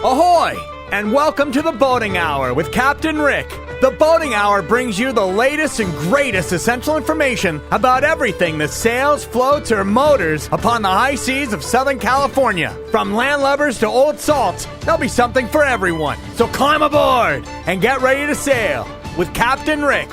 Ahoy! And welcome to the Boating Hour with Captain Rick. The Boating Hour brings you the latest and greatest essential information about everything that sails, floats, or motors upon the high seas of Southern California. From landlubbers to old salts, there'll be something for everyone. So climb aboard and get ready to sail with Captain Rick.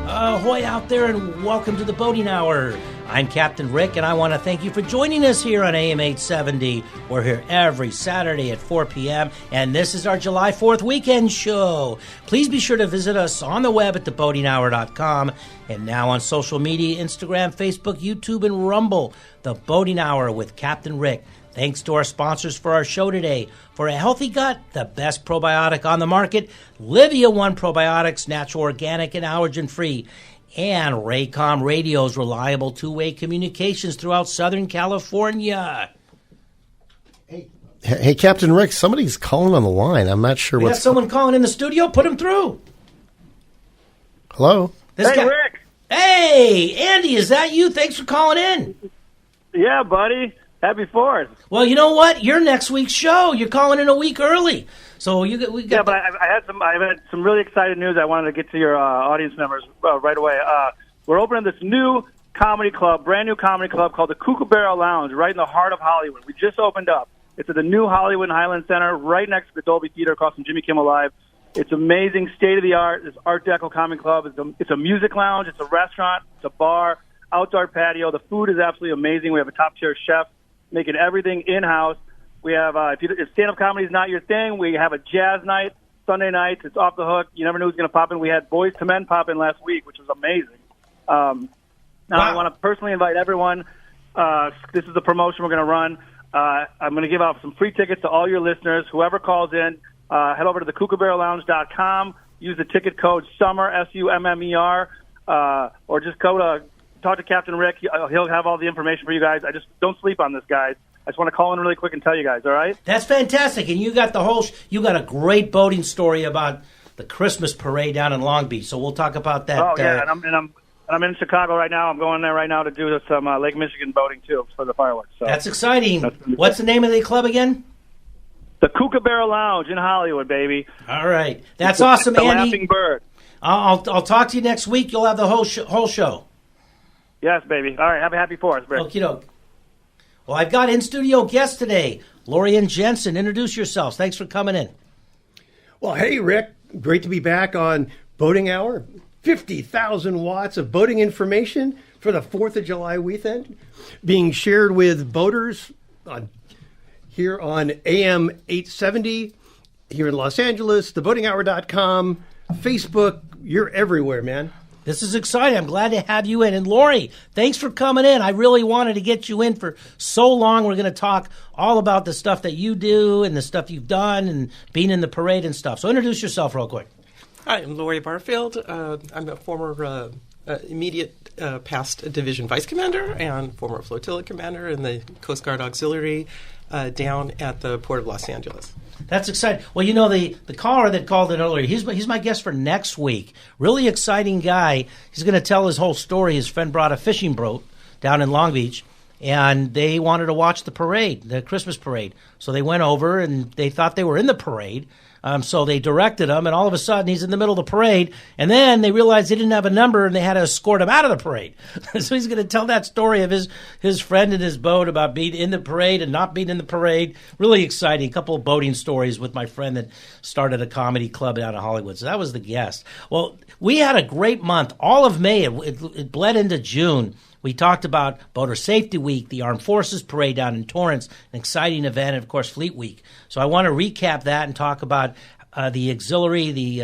Ahoy out there, and welcome to the Boating Hour. I'm Captain Rick, and I want to thank you for joining us here on AM 870. We're here every Saturday at 4 p.m., and this is our July 4th weekend show. Please be sure to visit us on the web at theboatinghour.com, and now on social media, Instagram, Facebook, YouTube, and Rumble, The Boating Hour with Captain Rick. Thanks to our sponsors for our show today. For a healthy gut, the best probiotic on the market, Livia One Probiotics, natural, organic, and allergen-free. And Raycom Radio's reliable two-way communications throughout Southern California. Hey, Captain Rick, somebody's calling on the line. I'm not sure We got someone calling in the studio. Put him through. Hello? Rick. Hey, Andy, is that you? Thanks for calling in. Yeah, buddy. Happy 4th. Well, you know what? You're next week's show. You're calling in a week early. So we got. Yeah, but I had some really exciting news. I wanted to get to your audience members right away. We're opening this new comedy club, brand new comedy club called the Kookaburra Lounge, right in the heart of Hollywood. We just opened up. It's at the new Hollywood Highland Center, right next to the Dolby Theater, across from Jimmy Kimmel Live. It's amazing, state of the art. It's Art Deco Comedy Club. It's a music lounge. It's a restaurant. It's a bar. Outdoor patio. The food is absolutely amazing. We have a top tier chef making everything in house. We have, if stand-up comedy is not your thing, we have a jazz night, Sunday nights. It's off the hook. You never knew it was going to pop in. We had Boys to Men pop in last week, which was amazing. Now, I want to personally invite everyone. This is the promotion we're going to run. I'm going to give out some free tickets to all your listeners. Whoever calls in, head over to thekookaburralounge.com. Use the ticket code SUMMER, SUMMER, or just go to talk to Captain Rick. He'll have all the information for you guys. I just don't sleep on this, guys. I just want to call in really quick and tell you guys, all right? That's fantastic. And you got you got a great boating story about the Christmas parade down in Long Beach. So we'll talk about that. Oh, yeah, and I'm in Chicago right now. I'm going there right now to do some Lake Michigan boating, too, for the fireworks. So that's exciting. What's the name of the club again? The Kookaburra Lounge in Hollywood, baby. All right. That's awesome, the Andy. Laughing Bird. I'll talk to you next week. You'll have the whole show. Yes, baby. All right, have a happy 4th, Rick. Okie doke. Well, I've got in-studio guests today. Lori and Jensen, introduce yourselves. Thanks for coming in. Well, hey, Rick. Great to be back on Boating Hour. 50,000 watts of boating information for the 4th of July weekend being shared with boaters here on AM 870 here in Los Angeles, theboatinghour.com, Facebook. You're everywhere, man. This is exciting. I'm glad to have you in. And Lori, thanks for coming in. I really wanted to get you in for so long. We're going to talk all about the stuff that you do and the stuff you've done and being in the parade and stuff. So introduce yourself real quick. Hi, I'm Lori Barfield. I'm a former immediate past division vice commander and former flotilla commander in the Coast Guard Auxiliary down at the Port of Los Angeles. That's exciting. Well, you know, the caller that called in earlier, he's my guest for next week. Really exciting guy. He's going to tell his whole story. His friend brought a fishing boat down in Long Beach, and they wanted to watch the parade, the Christmas parade. So they went over, and they thought they were in the parade. So they directed him, and all of a sudden he's in the middle of the parade, and then they realized they didn't have a number, and they had to escort him out of the parade. So he's going to tell that story of his friend and his boat about being in the parade and not being in the parade. Really exciting. A couple of boating stories with my friend that started a comedy club down in Hollywood. So that was the guest. Well, we had a great month. All of May, it bled into June. We talked about Boater Safety Week, the Armed Forces Parade down in Torrance, an exciting event, and, of course, Fleet Week. So I want to recap that and talk about the auxiliary,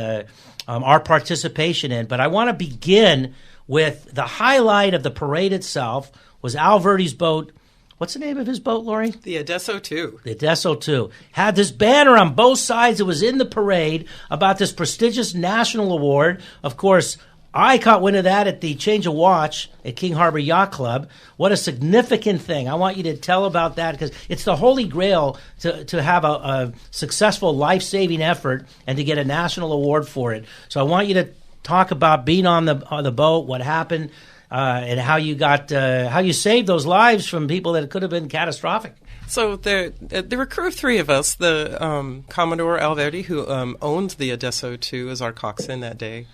our participation in. But I want to begin with the highlight of the parade itself was Al Verdi's boat. What's the name of his boat, Lori? The Adesso 2. The Adesso 2. Had this banner on both sides. It was in the parade about this prestigious national award. Of course, I caught wind of that at the Change of Watch at King Harbor Yacht Club. What a significant thing. I want you to tell about that because it's the holy grail to have a successful life-saving effort and to get a national award for it. So I want you to talk about being on the boat, what happened, and how you saved those lives from people that could have been catastrophic. So there were a crew of three of us. The Commodore Alverdi, who owned the Adesso 2, as our coxswain that day.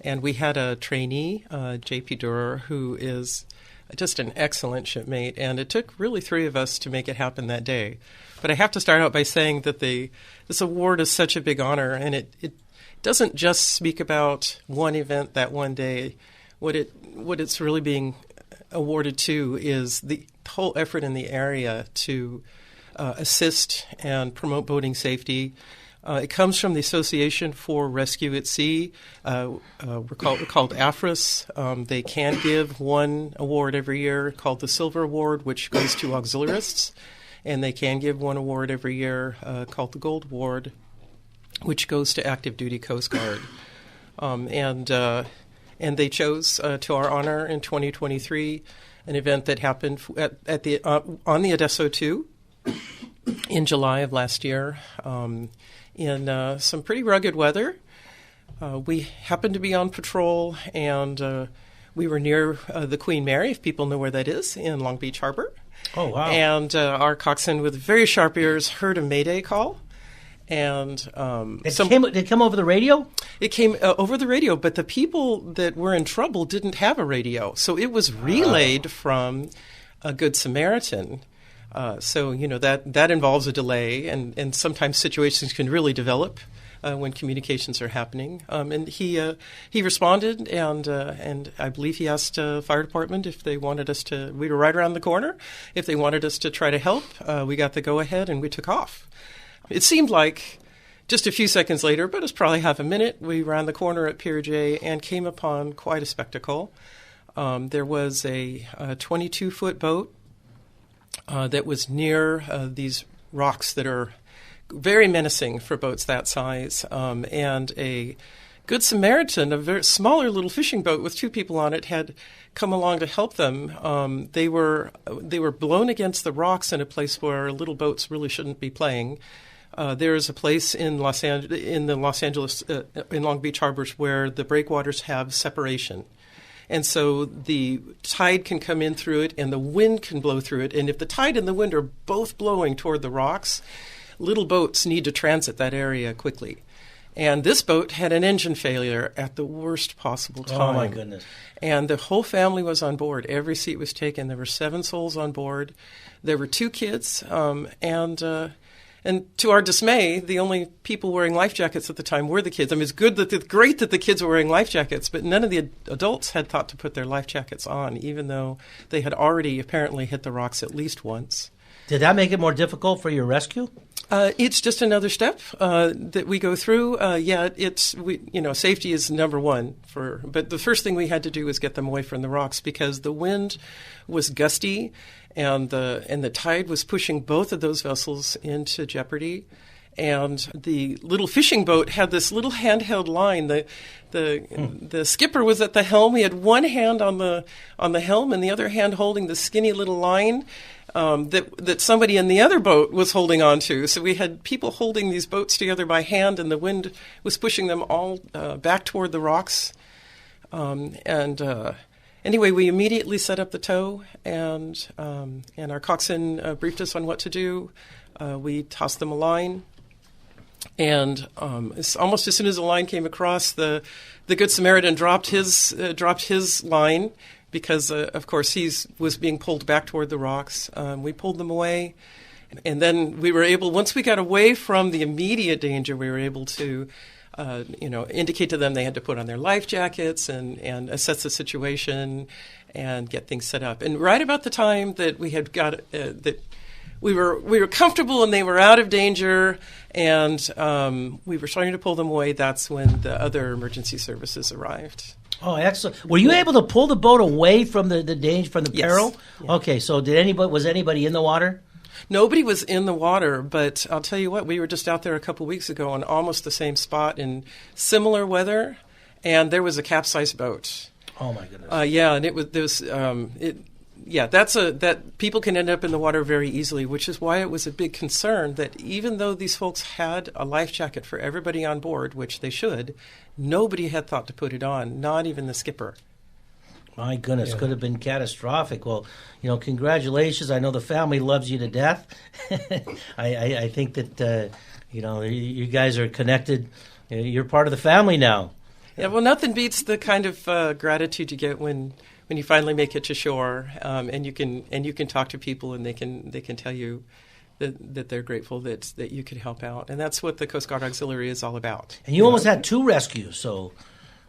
And we had a trainee, J.P. Durer, who is just an excellent shipmate. And it took really three of us to make it happen that day. But I have to start out by saying that this award is such a big honor, and it doesn't just speak about one event that one day. What it's really being awarded to is the whole effort in the area to assist and promote boating safety. It comes from the Association for Rescue at Sea. We're called AFRIS. They can give one award every year called the Silver Award, which goes to auxiliarists. And they can give one award every year called the Gold Award, which goes to active duty Coast Guard. And they chose, to our honor in 2023, an event that happened on the Adesso 2 in July of last year in some pretty rugged weather. We happened to be on patrol, and we were near the Queen Mary, if people know where that is, in Long Beach Harbor. Oh, wow. And our coxswain with very sharp ears heard a Mayday call. And It came over the radio? It came over the radio, but the people that were in trouble didn't have a radio. So it was relayed from a Good Samaritan. So that involves a delay, and sometimes situations can really develop when communications are happening. And he responded, and I believe he asked fire department if they wanted us to. We were right around the corner. If they wanted us to try to help, we got the go ahead, and we took off. It seemed like just a few seconds later, but it was probably half a minute, we ran the corner at Pier J and came upon quite a spectacle. There was a 22-foot boat that was near these rocks that are very menacing for boats that size, and a Good Samaritan, a very smaller little fishing boat with two people on it, had come along to help them. They were blown against the rocks in a place where little boats really shouldn't be playing. There is a place in Long Beach harbors where the breakwaters have separation. And so the tide can come in through it and the wind can blow through it. And if the tide and the wind are both blowing toward the rocks, little boats need to transit that area quickly. And this boat had an engine failure at the worst possible time. Oh, my goodness. And the whole family was on board. Every seat was taken. There were 7 souls on board. There were 2 kids, and to our dismay, the only people wearing life jackets at the time were the kids. I mean, it's great that the kids were wearing life jackets, but none of the adults had thought to put their life jackets on, even though they had already apparently hit the rocks at least once. Did that make it more difficult for your rescue? It's just another step that we go through. Safety is number one. But the first thing we had to do was get them away from the rocks because the wind was gusty, and the tide was pushing both of those vessels into jeopardy. And the little fishing boat had this little handheld line. The skipper was at the helm. He had one hand on the helm and the other hand holding the skinny little line that somebody in the other boat was holding on to. So we had people holding these boats together by hand, and the wind was pushing them all back toward the rocks. Anyway, we immediately set up the tow, and our coxswain briefed us on what to do. We tossed them a line. And almost as soon as the line came across, the Good Samaritan dropped his line because, of course, he was being pulled back toward the rocks. We pulled them away, and then we were able, once we got away from the immediate danger, we were able to, indicate to them they had to put on their life jackets and assess the situation and get things set up. And right about the time that we had got that. We were comfortable and they were out of danger, and we were starting to pull them away. That's when the other emergency services arrived. Oh, excellent! Were you able to pull the boat away from the danger, from the peril? Yes. Yeah. Okay, so was anybody in the water? Nobody was in the water, but I'll tell you what, we were just out there a couple weeks ago on almost the same spot in similar weather, and there was a capsized boat. Oh my goodness! That people can end up in the water very easily, which is why it was a big concern that even though these folks had a life jacket for everybody on board, which they should, nobody had thought to put it on, not even the skipper. My goodness, could have been catastrophic. Well, congratulations. I know the family loves you to death. I think that, you guys are connected. You're part of the family now. Yeah, well, nothing beats the kind of gratitude you get when you finally make it to shore, and you can talk to people, and they can tell you that they're grateful that you could help out, and that's what the Coast Guard Auxiliary is all about. And you almost had 2 rescues, so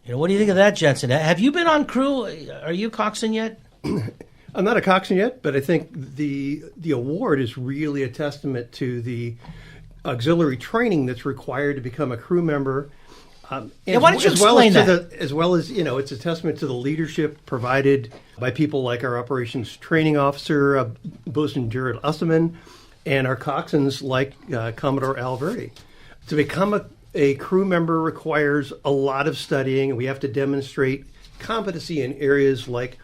what do you think of that, Jensen? Have you been on crew? Are you coxswain yet? I'm not a coxswain yet, but I think the award is really a testament to the auxiliary training that's required to become a crew member. Why don't you explain that? As well as, it's a testament to the leadership provided by people like our operations training officer, Bosun Jared Usselman, and our coxswains like Commodore Alverde. To become a crew member requires a lot of studying, and we have to demonstrate competency in areas like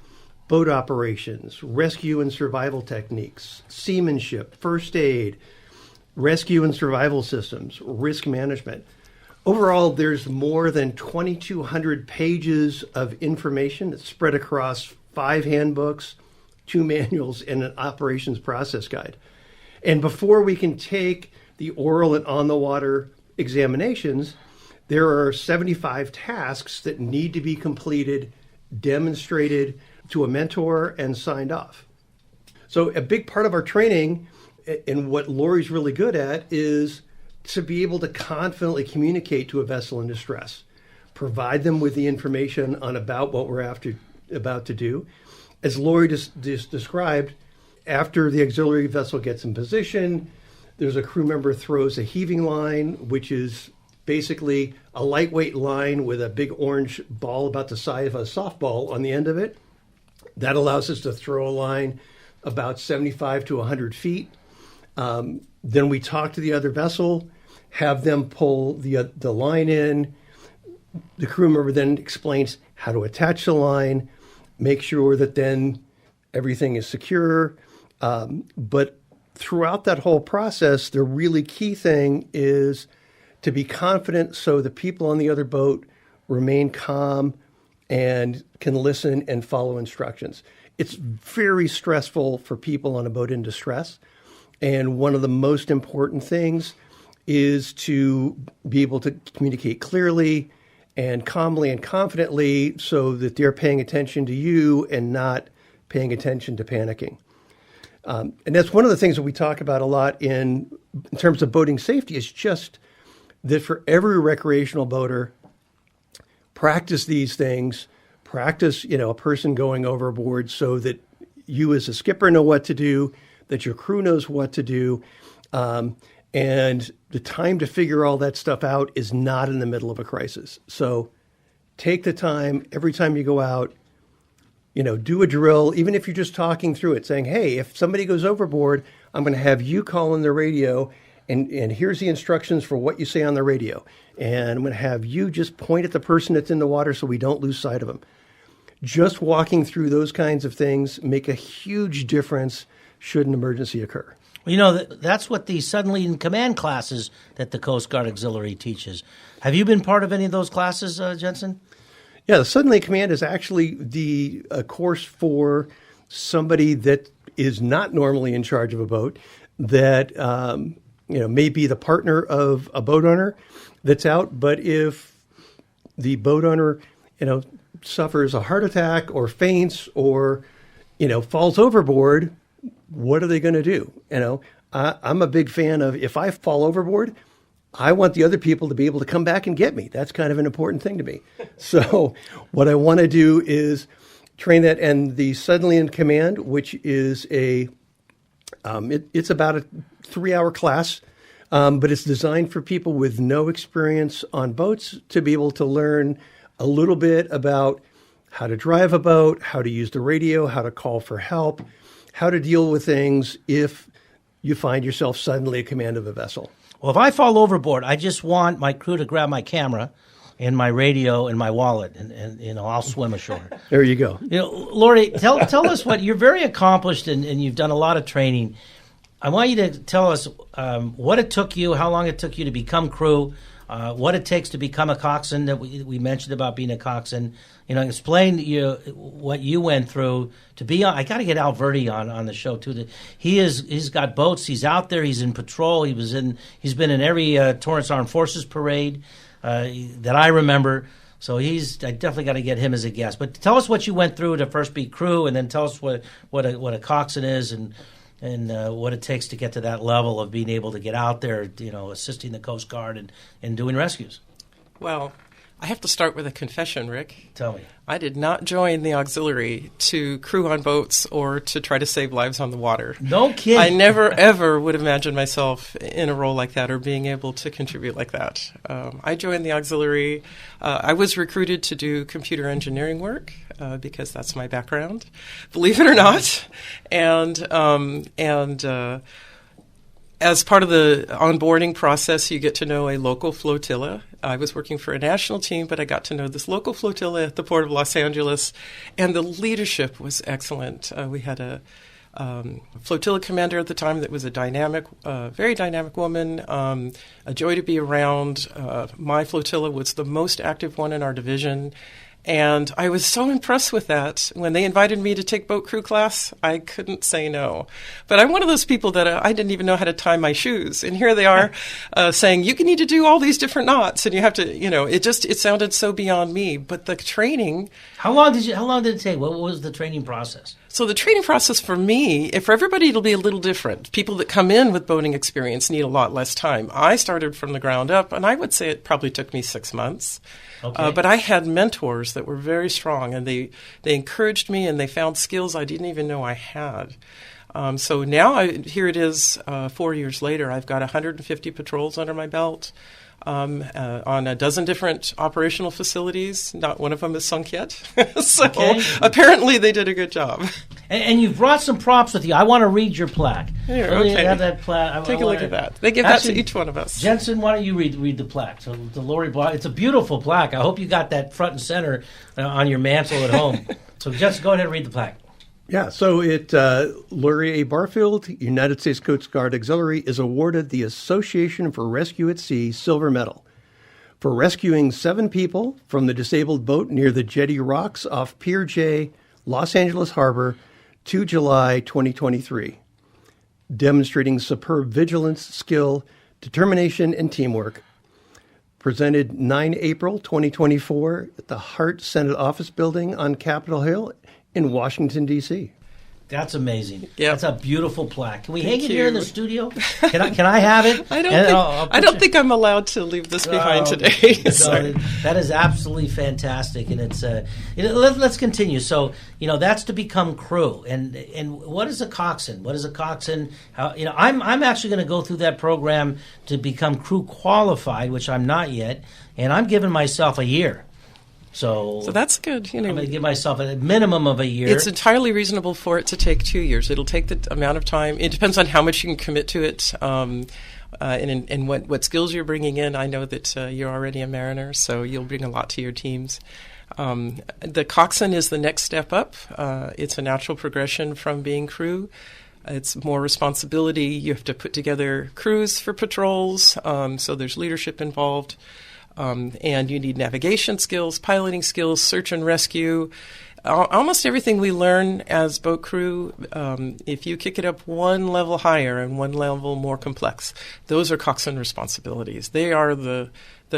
boat operations, rescue and survival techniques, seamanship, first aid, rescue and survival systems, risk management. Overall, there's more than 2,200 pages of information that's spread across 5 handbooks, 2 manuals, and an operations process guide. And before we can take the oral and on-the-water examinations, there are 75 tasks that need to be completed, demonstrated to a mentor, and signed off. So a big part of our training, and what Lori's really good at, is to be able to confidently communicate to a vessel in distress, provide them with the information on about what we're about to do. As Lori just described, after the auxiliary vessel gets in position, there's a crew member throws a heaving line, which is basically a lightweight line with a big orange ball about the size of a softball on the end of it. That allows us to throw a line about 75 to 100 feet. Then we talk to the other vessel, have them pull the line in. The crew member then explains how to attach the line, make sure that then everything is secure. But throughout that whole process, the really key thing is to be confident so the people on the other boat remain calm and can listen and follow instructions. It's very stressful for people on a boat in distress. And one of the most important things is to be able to communicate clearly and calmly and confidently so that they're paying attention to you and not paying attention to panicking. And that's one of the things that we talk about a lot in terms of boating safety, is just that for every recreational boater, practice these things, practice, a person going overboard so that you as a skipper know what to do, that your crew knows what to do. And the time to figure all that stuff out is not in the middle of a crisis. So take the time every time you go out, do a drill, even if you're just talking through it, saying, hey, if somebody goes overboard, I'm going to have you call in the radio, and here's the instructions for what you say on the radio. And I'm going to have you just point at the person that's in the water so we don't lose sight of them. Just walking through those kinds of things make a huge difference should an emergency occur. Well, that's what the suddenly in command classes that the Coast Guard Auxiliary teaches. Have you been part of any of those classes, Jensen? Yeah, the suddenly in command is actually the course for somebody that is not normally in charge of a boat, that may be the partner of a boat owner that's out. But if the boat owner, suffers a heart attack or faints or, falls overboard, what are they going to do? I'm a big fan of, if I fall overboard, I want the other people to be able to come back and get me. That's kind of an important thing to me. So what I want to do is train that. And the suddenly in command, which is it's about a 3-hour class, but it's designed for people with no experience on boats to be able to learn a little bit about how to drive a boat, how to use the radio, how to call for help, how to deal with things if you find yourself suddenly in command of a vessel. Well, if I fall overboard, I just want my crew to grab my camera and my radio and my wallet, and I'll swim ashore. There you go. Lori, tell us what you're very accomplished, and you've done a lot of training. I want you to tell us what it took you, how long it took you to become crew. what it takes to become a coxswain that we mentioned about being a coxswain. Explain what you went through to be on. I got to get Al Verdi on the show too. He's got boats. He's out there. He's in patrol. He's been in every Torrance Armed Forces parade that I remember. So I definitely got to get him as a guest. But tell us what you went through to first be crew, and then tell us what a coxswain is and what it takes to get to that level of being able to get out there, assisting the Coast Guard and doing rescues. Well, I have to start with a confession, Rick. Tell me. I did not join the auxiliary to crew on boats or to try to save lives on the water. No kidding. I never, ever would imagine myself in a role like that or being able to contribute like that. I joined the auxiliary. I was recruited to do computer engineering work because that's my background, believe it or not. And as part of the onboarding process, you get to know a local flotilla. I was working for a national team, but I got to know this local flotilla at the Port of Los Angeles, and the leadership was excellent. We had a flotilla commander at the time that was a very dynamic woman, a joy to be around. My flotilla was the most active one in our division. And I was so impressed with that. When they invited me to take boat crew class, I couldn't say no. But I'm one of those people that I didn't even know how to tie my shoes. And here they are saying, you need to do all these different knots. And you have to, it sounded so beyond me. But the training. How long did it take? What was the training process? So the training process for me, for everybody, it'll be a little different. People that come in with boating experience need a lot less time. I started from the ground up, and I would say it probably took me 6 months. Okay. But I had mentors that were very strong, and they encouraged me, and they found skills I didn't even know I had. So now here it is 4 years later. I've got 150 patrols under my belt on a dozen different operational facilities. Not one of them is sunk yet. So apparently they did a good job. And you've brought some props with you. I want to read your plaque. Here, okay. okay. Have that plaque. Take a look at that. They give that to each one of us. Jensen, why don't you read the plaque? So the Lori Block. It's a beautiful plaque. I hope you got that front and center on your mantle at home. So Jensen, go ahead and read the plaque. Yeah, so Laurie A. Barfield, United States Coast Guard Auxiliary, is awarded the Association for Rescue at Sea Silver Medal for rescuing 7 people from the disabled boat near the Jetty Rocks off Pier J, Los Angeles Harbor, 2 July 2023, demonstrating superb vigilance, skill, determination, and teamwork. Presented 9 April 2024 at the Hart Senate Office Building on Capitol Hill in Washington, D.C. That's amazing. Yep. That's a beautiful plaque. Can we hang Thank it you. here in the studio? Can I have it? I don't think I'm allowed to leave this behind today. So that is absolutely fantastic, and it's let's continue. So that's to become crew, and what is a coxswain? What is a coxswain? I'm actually going to go through that program to become crew qualified, which I'm not yet, and I'm giving myself a year. So that's good. I'm going to give myself a minimum of a year. It's entirely reasonable for it to take 2 years. It'll take the amount of time. It depends on how much you can commit to it and what skills you're bringing in. I know that you're already a mariner, so you'll bring a lot to your teams. The coxswain is the next step up. It's a natural progression from being crew. It's more responsibility. You have to put together crews for patrols, so there's leadership involved. And you need navigation skills, piloting skills, search and rescue. Almost everything we learn as boat crew, if you kick it up one level higher and one level more complex, those are coxswain responsibilities. They are the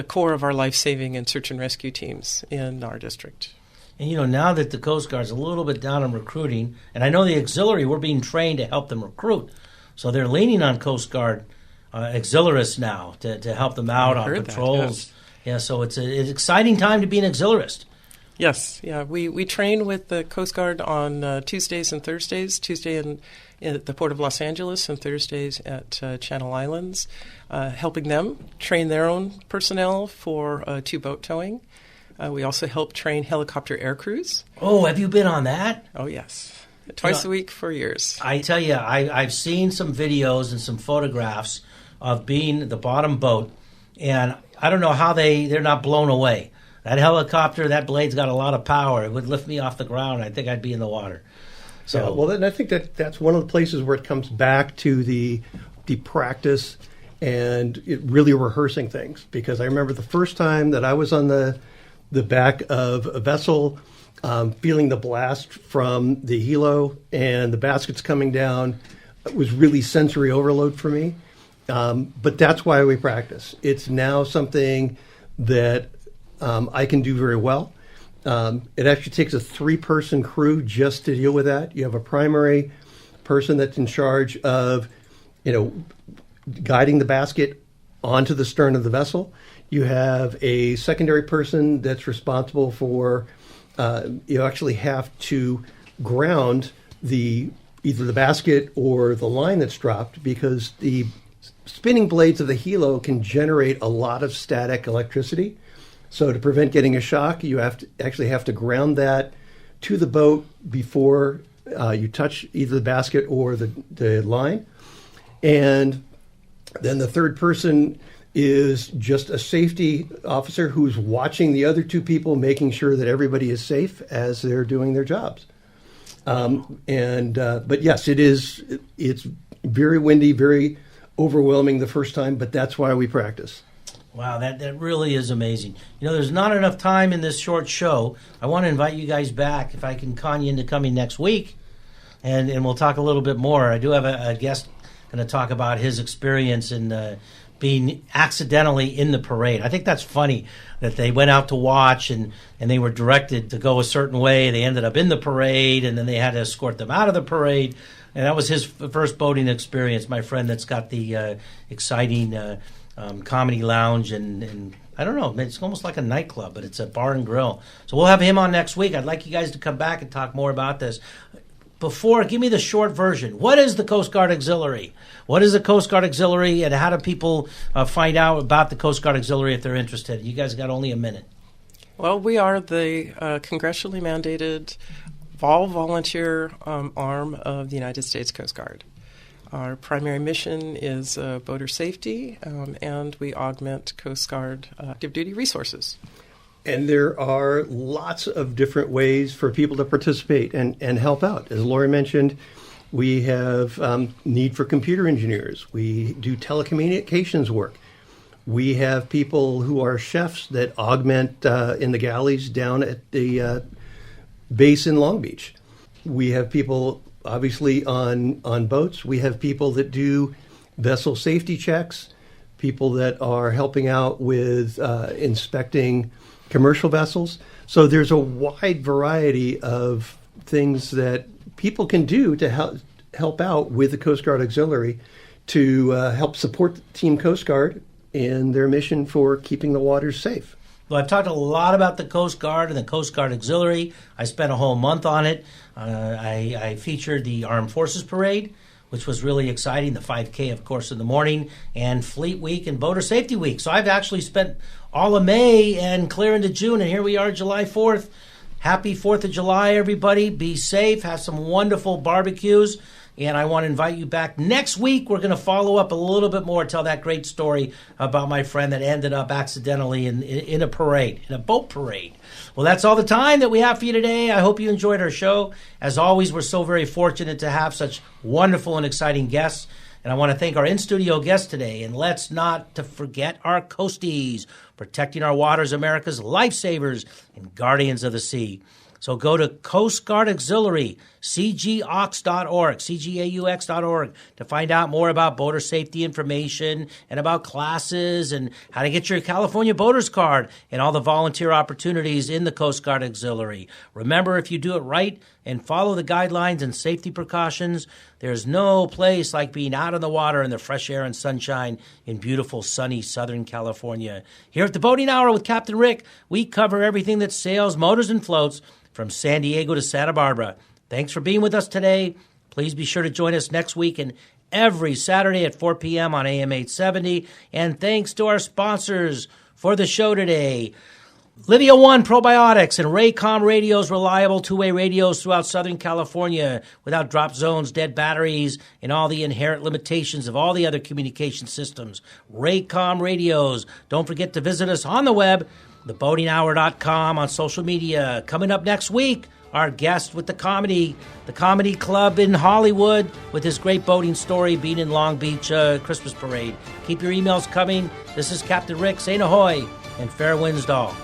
core of our life-saving and search and rescue teams in our district. And now that the Coast Guard's a little bit down on recruiting, and I know the auxiliary, we're being trained to help them recruit. So they're leaning on Coast Guard auxiliarists now to help them out on patrols. That, yes. Yeah, so it's an exciting time to be an auxiliarist. Yes, yeah. We train with the Coast Guard on Tuesdays and Thursdays. Tuesday at the Port of Los Angeles and Thursdays at Channel Islands, helping them train their own personnel for two-boat towing. We also help train helicopter air crews. Oh, have you been on that? Oh, yes. Twice a week for years. I tell you, I've seen some videos and some photographs of being the bottom boat, and I don't know how they're not blown away. That helicopter, that blade's got a lot of power. It would lift me off the ground. I think I'd be in the water. So, yeah, well, then I think that's one of the places where it comes back to the practice and really rehearsing things. Because I remember the first time that I was on the back of a vessel, feeling the blast from the helo and the baskets coming down. It was really sensory overload for me. But that's why we practice. It's now something that I can do very well. It actually takes a 3-person crew just to deal with that. You have a primary person that's in charge of, guiding the basket onto the stern of the vessel. You have a secondary person that's responsible for, you actually have to ground either the basket or the line that's dropped, because the spinning blades of the helo can generate a lot of static electricity. So to prevent getting a shock, you have to ground that to the boat before you touch either the basket or the line. And then the third person is just a safety officer who's watching the other 2 people, making sure that everybody is safe as they're doing their jobs. But yes, it's very windy, very overwhelming the first time, but that's why we practice. Wow, that really is amazing. There's not enough time in this short show. I want to invite you guys back, if I can con you into coming next week, and we'll talk a little bit more. I do have a guest going to talk about his experience in being accidentally in the parade. I think that's funny that they went out to watch and they were directed to go a certain way. They ended up in the parade, and then they had to escort them out of the parade. And that was his first boating experience, my friend that's got the exciting comedy lounge, and I don't know, it's almost like a nightclub, but it's a bar and grill. So we'll have him on next week. I'd like you guys to come back and talk more about this. Give me the short version. What is the Coast Guard Auxiliary? What is the Coast Guard Auxiliary, and how do people find out about the Coast Guard Auxiliary if they're interested? You guys got only a minute. Well, we are the congressionally mandated all-volunteer arm of the United States Coast Guard. Our primary mission is boater safety, and we augment Coast Guard active duty resources. And there are lots of different ways for people to participate and help out. As Lori mentioned, we have need for computer engineers. We do telecommunications work. We have people who are chefs that augment in the galleys down at the base in Long Beach. We have people, obviously, on boats. We have people that do vessel safety checks, people that are helping out with inspecting commercial vessels. So there's a wide variety of things that people can do to help out with the Coast Guard Auxiliary to help support Team Coast Guard in their mission for keeping the waters safe. Well, I've talked a lot about the Coast Guard and the Coast Guard Auxiliary. I spent a whole month on it. I featured the Armed Forces Parade, which was really exciting, the 5K, of course, in the morning, and Fleet Week and Boater Safety Week. So I've actually spent all of May and clear into June, and here we are, July 4th. Happy 4th of July, everybody. Be safe. Have some wonderful barbecues. And I want to invite you back next week. We're going to follow up a little bit more, tell that great story about my friend that ended up accidentally in a parade, in a boat parade. Well, that's all the time that we have for you today. I hope you enjoyed our show. As always, we're so very fortunate to have such wonderful and exciting guests. And I want to thank our in-studio guests today. And let's not to forget our coasties, protecting our waters, America's lifesavers and guardians of the sea. So go to Coast Guard Auxiliary, cgaux.org, cgaux.org, to find out more about boater safety information and about classes and how to get your California Boaters Card and all the volunteer opportunities in the Coast Guard Auxiliary. Remember, if you do it right and follow the guidelines and safety precautions, there's no place like being out on the water in the fresh air and sunshine in beautiful, sunny Southern California. Here at the Boating Hour with Captain Rick, we cover everything that sails, motors, and floats from San Diego to Santa Barbara. Thanks for being with us today. Please be sure to join us next week and every Saturday at 4 p.m. on AM 870. And thanks to our sponsors for the show today, Livia One Probiotics and Raycom Radios, reliable two-way radios throughout Southern California without drop zones, dead batteries, and all the inherent limitations of all the other communication systems. Raycom Radios. Don't forget to visit us on the web, theboatinghour.com, on social media. Coming up next week, our guest with the comedy club in Hollywood, with his great boating story being in Long Beach Christmas parade. Keep your emails coming. This is Captain Rick saying ahoy and fair winds to all.